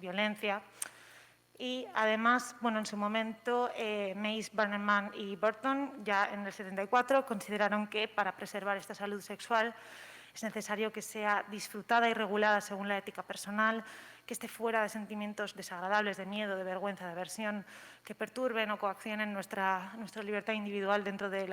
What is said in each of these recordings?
violencia. Y además, bueno, en su momento, Mace, Bannerman y Burton, ya en el 74, consideraron que para preservar esta salud sexual es necesario que sea disfrutada y regulada según la ética personal, que esté fuera de sentimientos desagradables, de miedo, de vergüenza, de aversión, que perturben o coaccionen nuestra libertad individual dentro del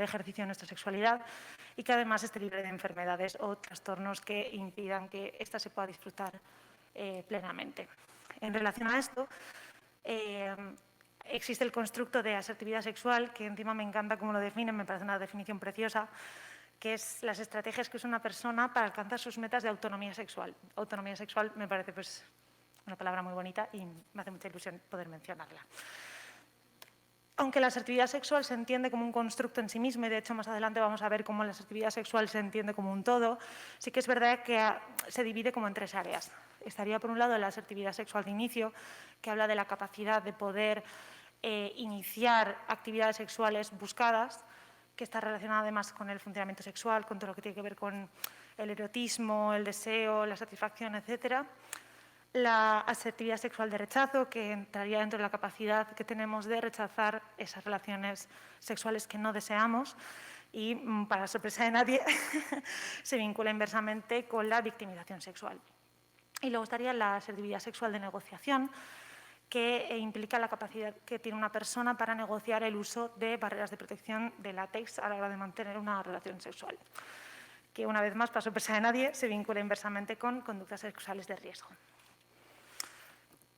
ejercicio de nuestra sexualidad y que además esté libre de enfermedades o trastornos que impidan que ésta se pueda disfrutar plenamente. En relación a esto, existe el constructo de asertividad sexual, que encima me encanta cómo lo definen, me parece una definición preciosa, que es las estrategias que usa una persona para alcanzar sus metas de autonomía sexual. Autonomía sexual me parece pues, una palabra muy bonita y me hace mucha ilusión poder mencionarla. Aunque la asertividad sexual se entiende como un constructo en sí mismo, y de hecho más adelante vamos a ver cómo la asertividad sexual se entiende como un todo, sí que es verdad que se divide como en tres áreas. Estaría por un lado la asertividad sexual de inicio, que habla de la capacidad de poder iniciar actividades sexuales buscadas, que está relacionada además con el funcionamiento sexual, con todo lo que tiene que ver con el erotismo, el deseo, la satisfacción, etcétera. La asertividad sexual de rechazo, que entraría dentro de la capacidad que tenemos de rechazar esas relaciones sexuales que no deseamos y, para sorpresa de nadie, se vincula inversamente con la victimización sexual. Y luego estaría la asertividad sexual de negociación, que implica la capacidad que tiene una persona para negociar el uso de barreras de protección de látex a la hora de mantener una relación sexual, que una vez más, para sorpresa de nadie, se vincula inversamente con conductas sexuales de riesgo.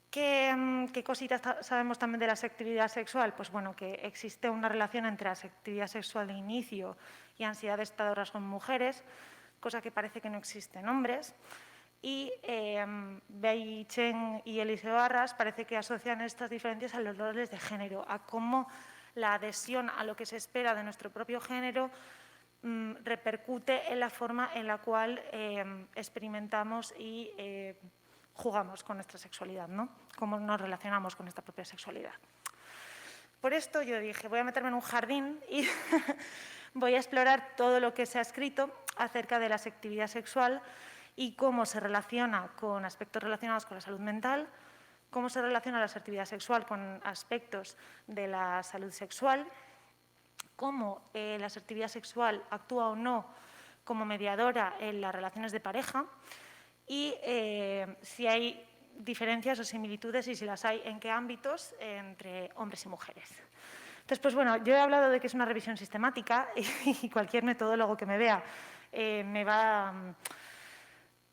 ¿Qué cositas sabemos también de la asertividad sexual? Pues bueno, que existe una relación entre la asertividad sexual de inicio y ansiedad de estado de rasgo en mujeres, cosa que parece que no existe en hombres. Y Bei Chen y Elise Barras parece que asocian estas diferencias a los roles de género, a cómo la adhesión a lo que se espera de nuestro propio género repercute en la forma en la cual experimentamos y jugamos con nuestra sexualidad, ¿no? Cómo nos relacionamos con nuestra propia sexualidad. Por esto yo dije, voy a meterme en un jardín y voy a explorar todo lo que se ha escrito acerca de la asertividad sexual y cómo se relaciona con aspectos relacionados con la salud mental, cómo se relaciona la asertividad sexual con aspectos de la salud sexual, cómo la asertividad sexual actúa o no como mediadora en las relaciones de pareja y si hay diferencias o similitudes y si las hay, en qué ámbitos entre hombres y mujeres. Entonces, pues bueno, yo he hablado de que es una revisión sistemática y cualquier metodólogo que me vea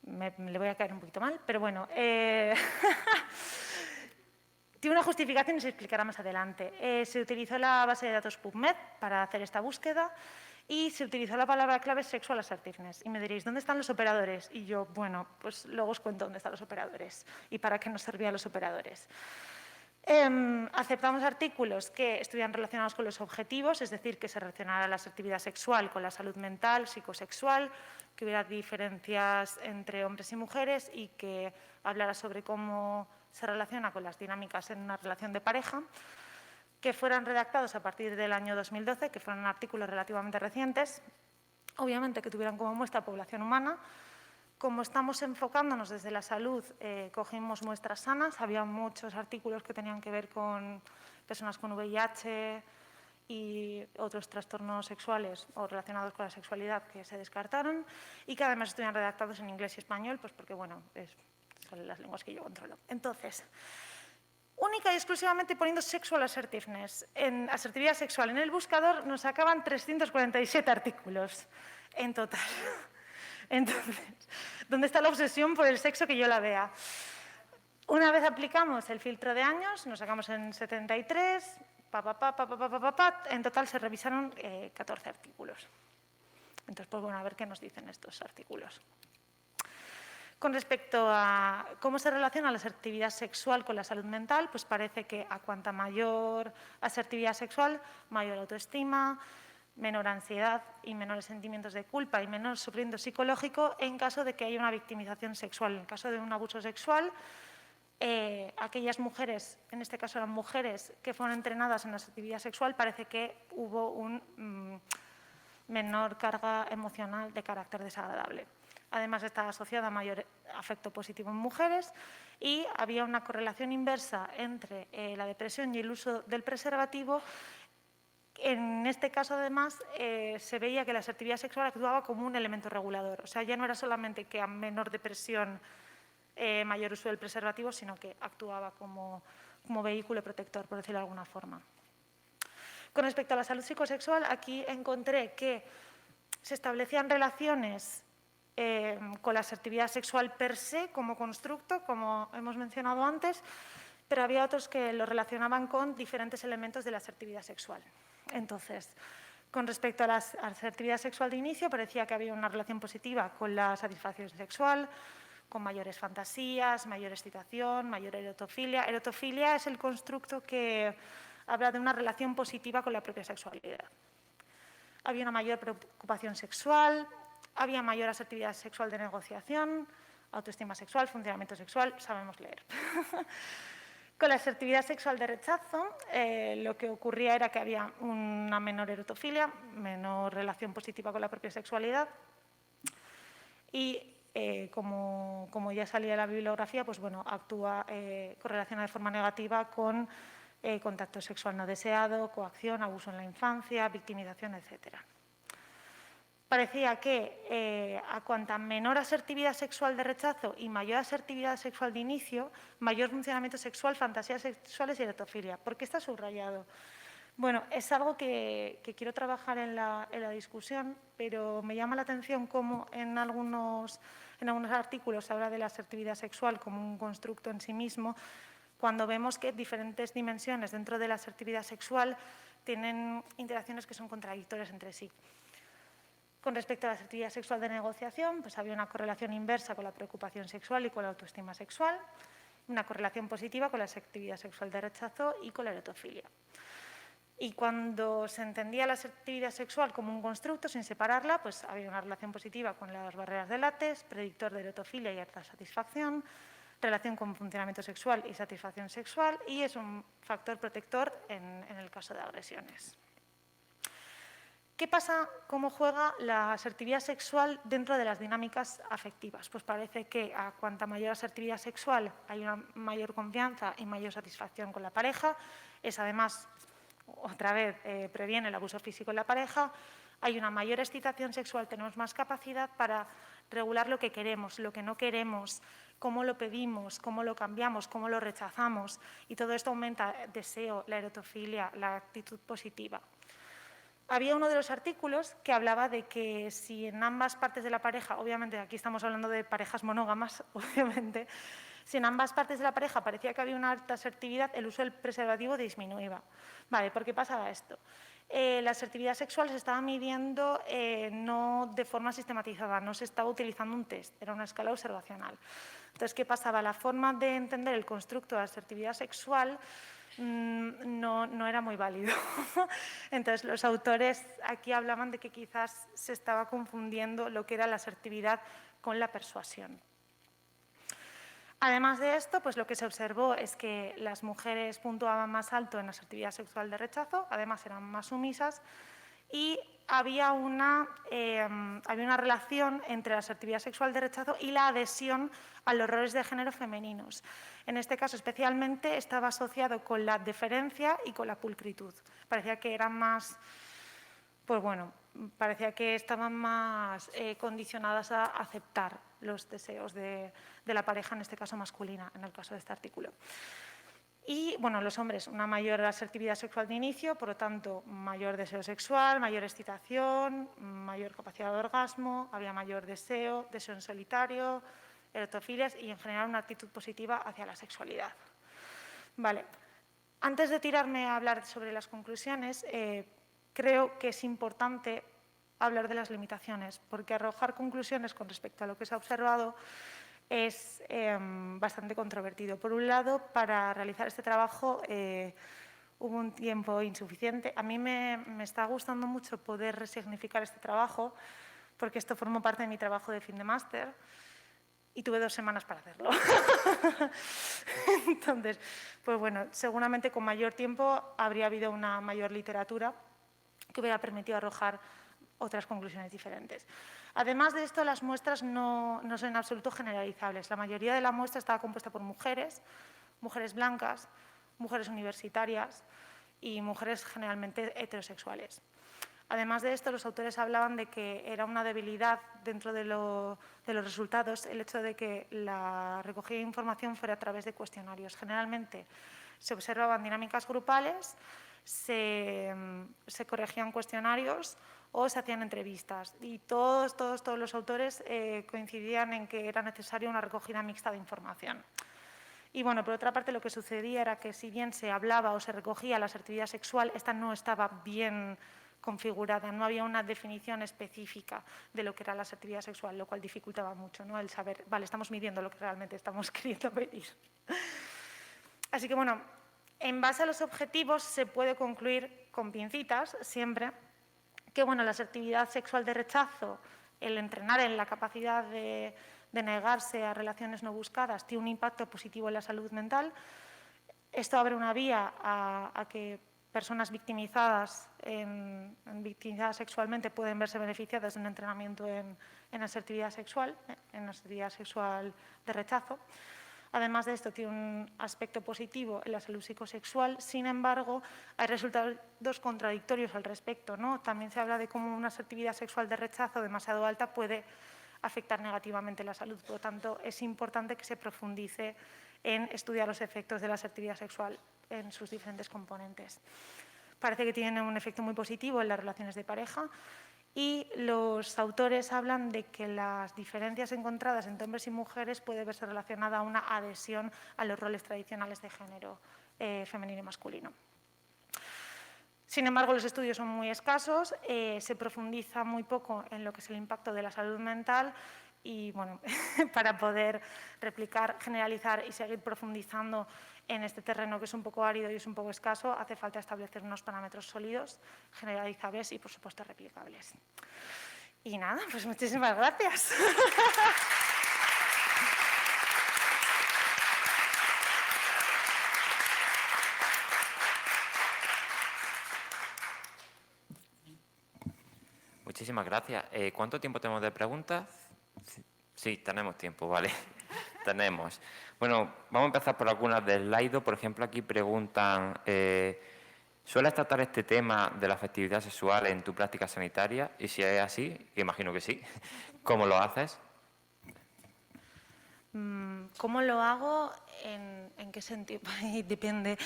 le voy a caer un poquito mal, pero bueno, tiene una justificación y se explicará más adelante. Se utilizó la base de datos PubMed para hacer esta búsqueda y se utilizó la palabra clave sexual assertiveness. Y me diréis, ¿dónde están los operadores? Y yo, bueno, pues luego os cuento dónde están los operadores y para qué nos servían los operadores. Aceptamos artículos que estuvieran relacionados con los objetivos, es decir, que se relacionara la asertividad sexual con la salud mental, psicosexual, que hubiera diferencias entre hombres y mujeres y que hablara sobre cómo se relaciona con las dinámicas en una relación de pareja, que fueran redactados a partir del año 2012, que fueran artículos relativamente recientes, obviamente que tuvieran como muestra población humana. Como estamos enfocándonos desde la salud, cogimos muestras sanas, había muchos artículos que tenían que ver con personas con VIH y otros trastornos sexuales o relacionados con la sexualidad que se descartaron y que además estuvieran redactados en inglés y español, pues porque, bueno, son las lenguas que yo controlo. Entonces, única y exclusivamente poniendo sexual assertiveness, en asertividad sexual en el buscador, nos sacaban 347 artículos en total. Entonces, ¿dónde está la obsesión por el sexo que yo la vea? Una vez aplicamos el filtro de años, nos sacamos en 73, en total se revisaron 14 artículos. Entonces, pues bueno, a ver qué nos dicen estos artículos. Con respecto a cómo se relaciona la asertividad sexual con la salud mental, pues parece que a cuanta mayor asertividad sexual, mayor autoestima, menor ansiedad y menores sentimientos de culpa y menor sufrimiento psicológico en caso de que haya una victimización sexual. En caso de un abuso sexual, aquellas mujeres, en este caso eran mujeres que fueron entrenadas en la asertividad sexual, parece que hubo un menor carga emocional de carácter desagradable. Además, está asociada afecto positivo en mujeres y había una correlación inversa entre la depresión y el uso del preservativo. En este caso, además, se veía que la asertividad sexual actuaba como un elemento regulador. O sea, ya no era solamente que a menor depresión, mayor uso del preservativo, sino que actuaba como vehículo protector, por decirlo de alguna forma. Con respecto a la salud psicosexual, aquí encontré que se establecían relaciones con la asertividad sexual per se, como constructo, como hemos mencionado antes, pero había otros que lo relacionaban con diferentes elementos de la asertividad sexual. Entonces, con respecto a la asertividad sexual de inicio, parecía que había una relación positiva con la satisfacción sexual, con mayores fantasías, mayor excitación, mayor erotofilia. Erotofilia es el constructo que habla de una relación positiva con la propia sexualidad. Había una mayor preocupación sexual, había mayor asertividad sexual de negociación, autoestima sexual, funcionamiento sexual, sabemos leer. Con la asertividad sexual de rechazo, lo que ocurría era que había una menor erotofilia, menor relación positiva con la propia sexualidad y como ya salía en la bibliografía, pues bueno, actúa correlaciona de forma negativa con contacto sexual no deseado, coacción, abuso en la infancia, victimización, etcétera. Parecía que a cuanta menor asertividad sexual de rechazo y mayor asertividad sexual de inicio, mayor funcionamiento sexual, fantasías sexuales y erotofilia. ¿Por qué está subrayado? Bueno, es algo que quiero trabajar en la discusión, pero me llama la atención cómo en algunos artículos se habla de la asertividad sexual como un constructo en sí mismo, cuando vemos que diferentes dimensiones dentro de la asertividad sexual tienen interacciones que son contradictorias entre sí. Con respecto a la asertividad sexual de negociación, pues había una correlación inversa con la preocupación sexual y con la autoestima sexual, una correlación positiva con la asertividad sexual de rechazo y con la erotofilia. Y cuando se entendía la asertividad sexual como un constructo, sin separarla, pues había una relación positiva con las barreras de Lattes, predictor de erotofilia y alta satisfacción, relación con funcionamiento sexual y satisfacción sexual, y es un factor protector en el caso de agresiones. ¿Qué pasa? ¿Cómo juega la asertividad sexual dentro de las dinámicas afectivas? Pues parece que a cuanta mayor asertividad sexual hay una mayor confianza y mayor satisfacción con la pareja. Es además, otra vez, previene el abuso físico en la pareja. Hay una mayor excitación sexual, tenemos más capacidad para regular lo que queremos, lo que no queremos, cómo lo pedimos, cómo lo cambiamos, cómo lo rechazamos. Y todo esto aumenta el deseo, la erotofilia, la actitud positiva. Había uno de los artículos que hablaba de que si en ambas partes de la pareja, obviamente aquí estamos hablando de parejas monógamas, obviamente, si en ambas partes de la pareja parecía que había una alta asertividad, el uso del preservativo disminuía. Vale, ¿por qué pasaba esto? La asertividad sexual se estaba midiendo no de forma sistematizada, no se estaba utilizando un test, era una escala observacional. Entonces, ¿qué pasaba? La forma de entender el constructo de asertividad sexual no era muy válido. Entonces, los autores aquí hablaban de que quizás se estaba confundiendo lo que era la asertividad con la persuasión. Además de esto, pues lo que se observó es que las mujeres puntuaban más alto en asertividad sexual de rechazo, además eran más sumisas y había una relación entre la asertividad sexual de rechazo y la adhesión a los roles de género femeninos. En este caso, especialmente, estaba asociado con la deferencia y con la pulcritud. Parecía que eran más, pues bueno, parecía que estaban más condicionadas a aceptar los deseos de la pareja, en este caso masculina, en el caso de este artículo. Y, bueno, los hombres, una mayor asertividad sexual de inicio, por lo tanto, mayor deseo sexual, mayor excitación, mayor capacidad de orgasmo, había mayor deseo en solitario, erotofilias y, en general, una actitud positiva hacia la sexualidad. Vale. Antes de tirarme a hablar sobre las conclusiones, creo que es importante hablar de las limitaciones, porque arrojar conclusiones con respecto a lo que se ha observado es bastante controvertido. Por un lado, para realizar este trabajo hubo un tiempo insuficiente. A mí me está gustando mucho poder resignificar este trabajo, porque esto formó parte de mi trabajo de fin de máster y tuve 2 semanas para hacerlo. Entonces, pues bueno, seguramente con mayor tiempo habría habido una mayor literatura que hubiera permitido arrojar otras conclusiones diferentes. Además de esto, las muestras no son en absoluto generalizables. La mayoría de la muestra estaba compuesta por mujeres, mujeres blancas, mujeres universitarias y mujeres generalmente heterosexuales. Además de esto, los autores hablaban de que era una debilidad dentro de los resultados el hecho de que la recogida de información fuera a través de cuestionarios. Generalmente se observaban dinámicas grupales, se corregían cuestionarios o se hacían entrevistas. Y todos los autores coincidían en que era necesaria una recogida mixta de información. Y bueno, por otra parte, lo que sucedía era que si bien se hablaba o se recogía la asertividad sexual, esta no estaba bien configurada, no había una definición específica de lo que era la asertividad sexual, lo cual dificultaba mucho, ¿no? El saber, vale, estamos midiendo lo que realmente estamos queriendo medir. Así que bueno, en base a los objetivos se puede concluir con pincitas siempre que bueno, la asertividad sexual de rechazo, el entrenar en la capacidad de negarse a relaciones no buscadas, tiene un impacto positivo en la salud mental. Esto abre una vía a que personas victimizadas sexualmente pueden verse beneficiadas de un entrenamiento en asertividad sexual de rechazo. Además de esto, tiene un aspecto positivo en la salud psicosexual. Sin embargo, hay resultados contradictorios al respecto, ¿no? También se habla de cómo una asertividad sexual de rechazo demasiado alta puede afectar negativamente la salud. Por lo tanto, es importante que se profundice en estudiar los efectos de la asertividad sexual en sus diferentes componentes. Parece que tiene un efecto muy positivo en las relaciones de pareja. Y los autores hablan de que las diferencias encontradas entre hombres y mujeres puede verse relacionada a una adhesión a los roles tradicionales de género femenino y masculino. Sin embargo, los estudios son muy escasos, se profundiza muy poco en lo que es el impacto de la salud mental y, bueno, para poder replicar, generalizar y seguir profundizando en este terreno que es un poco árido y es un poco escaso, hace falta establecer unos parámetros sólidos, generalizables y, por supuesto, replicables. Y nada, pues muchísimas gracias. Muchísimas gracias. ¿Cuánto tiempo tenemos de preguntas? Sí, tenemos tiempo, vale. Tenemos. Bueno, vamos a empezar por algunas del Slido. Por ejemplo, aquí preguntan, ¿sueles tratar este tema de la afectividad sexual en tu práctica sanitaria? Y si es así, que imagino que sí, ¿cómo lo haces? ¿Cómo lo hago? ¿En qué sentido? Depende.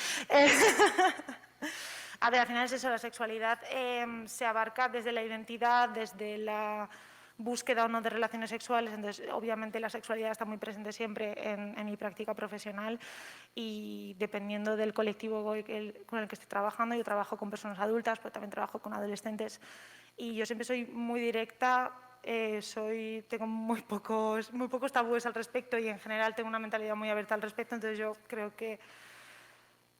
A ver, al final es eso, la sexualidad se abarca desde la identidad, desde la búsqueda o no de relaciones sexuales, entonces obviamente la sexualidad está muy presente siempre en mi práctica profesional y dependiendo del colectivo con el que esté trabajando, yo trabajo con personas adultas, pero también trabajo con adolescentes y yo siempre soy muy directa, tengo muy pocos tabúes al respecto y en general tengo una mentalidad muy abierta al respecto, entonces yo creo que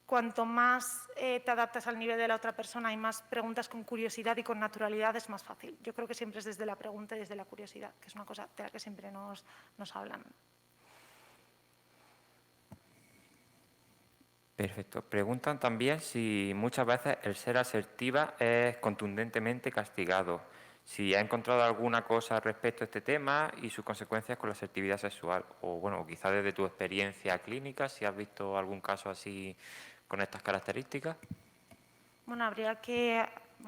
cuanto más te adaptas al nivel de la otra persona y más preguntas con curiosidad y con naturalidad, es más fácil. Yo creo que siempre es desde la pregunta y desde la curiosidad, que es una cosa de la que siempre nos hablan. Perfecto. Preguntan también si muchas veces el ser asertiva es contundentemente castigado. Si ha encontrado alguna cosa respecto a este tema y sus consecuencias con la asertividad sexual. O bueno, quizás desde tu experiencia clínica, si has visto algún caso así con estas características. Bueno,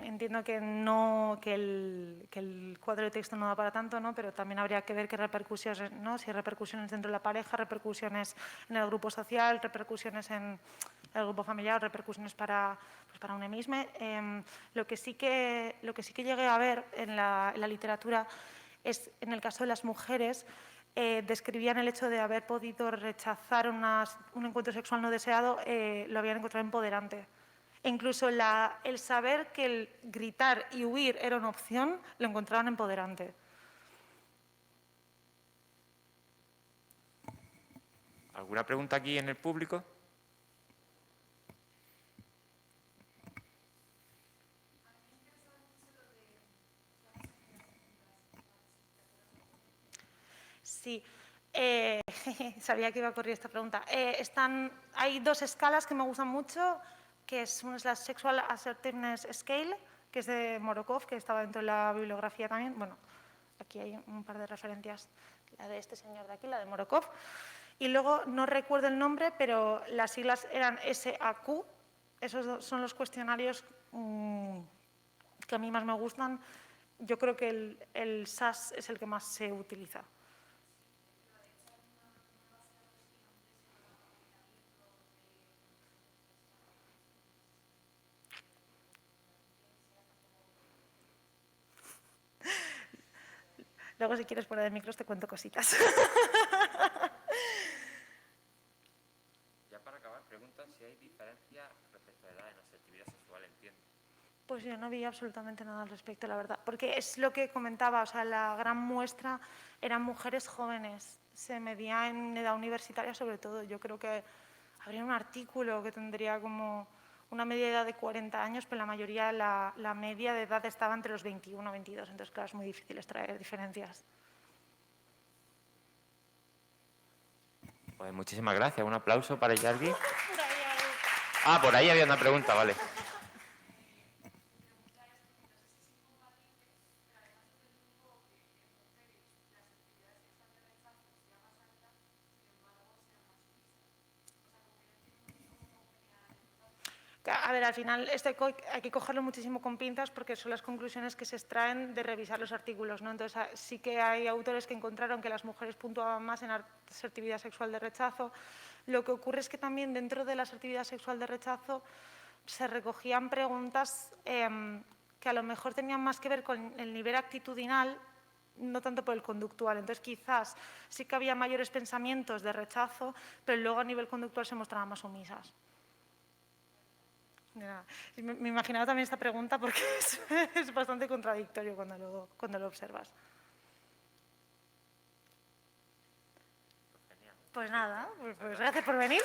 entiendo que no, que el cuadro de texto no da para tanto, ¿no? Pero también habría que ver qué repercusiones, ¿no? Si hay repercusiones dentro de la pareja, repercusiones en el grupo social, repercusiones en el grupo familiar, repercusiones para uno mismo. Lo que sí que llegué a ver en la literatura es, en el caso de las mujeres, describían el hecho de haber podido rechazar un encuentro sexual no deseado, lo habían encontrado empoderante. E incluso el saber que el gritar y huir era una opción, lo encontraban empoderante. ¿Alguna pregunta aquí en el público? Sí, sabía que iba a ocurrir esta pregunta. Hay dos escalas que me gustan mucho, que una es la Sexual Assertiveness Scale, que es de Morokov, que estaba dentro de la bibliografía también. Bueno, Aquí hay un par de referencias, la de este señor de aquí, la de Morokov. Y luego, no recuerdo el nombre, pero las siglas eran SAQ. Esos son los cuestionarios que a mí más me gustan. Yo creo que el SAS es el que más se utiliza. Luego, si quieres poner el micro, te cuento cositas. Ya para acabar, preguntan si hay diferencia respecto a la edad en la asertividad sexual, entiendo. Pues yo no vi absolutamente nada al respecto, la verdad. Porque es lo que comentaba, o sea, la gran muestra eran mujeres jóvenes. Se medía en edad universitaria sobre todo. Yo creo que habría un artículo que tendría como una media de edad de 40 años, pero la mayoría, la media de edad estaba entre los 21 y 22. Entonces, claro, es muy difícil extraer diferencias. Pues muchísimas gracias. Un aplauso para Yargi. Ah, por ahí había una pregunta, vale. A ver, al final hay que cogerlo muchísimo con pinzas porque son las conclusiones que se extraen de revisar los artículos, ¿no? Entonces, sí que hay autores que encontraron que las mujeres puntuaban más en asertividad sexual de rechazo. Lo que ocurre es que también dentro de la asertividad sexual de rechazo se recogían preguntas que a lo mejor tenían más que ver con el nivel actitudinal, no tanto por el conductual. Entonces, quizás sí que había mayores pensamientos de rechazo, pero luego a nivel conductual se mostraban más omisas. Me imaginaba también esta pregunta porque es bastante contradictorio cuando lo observas. Pues nada, pues gracias por venir.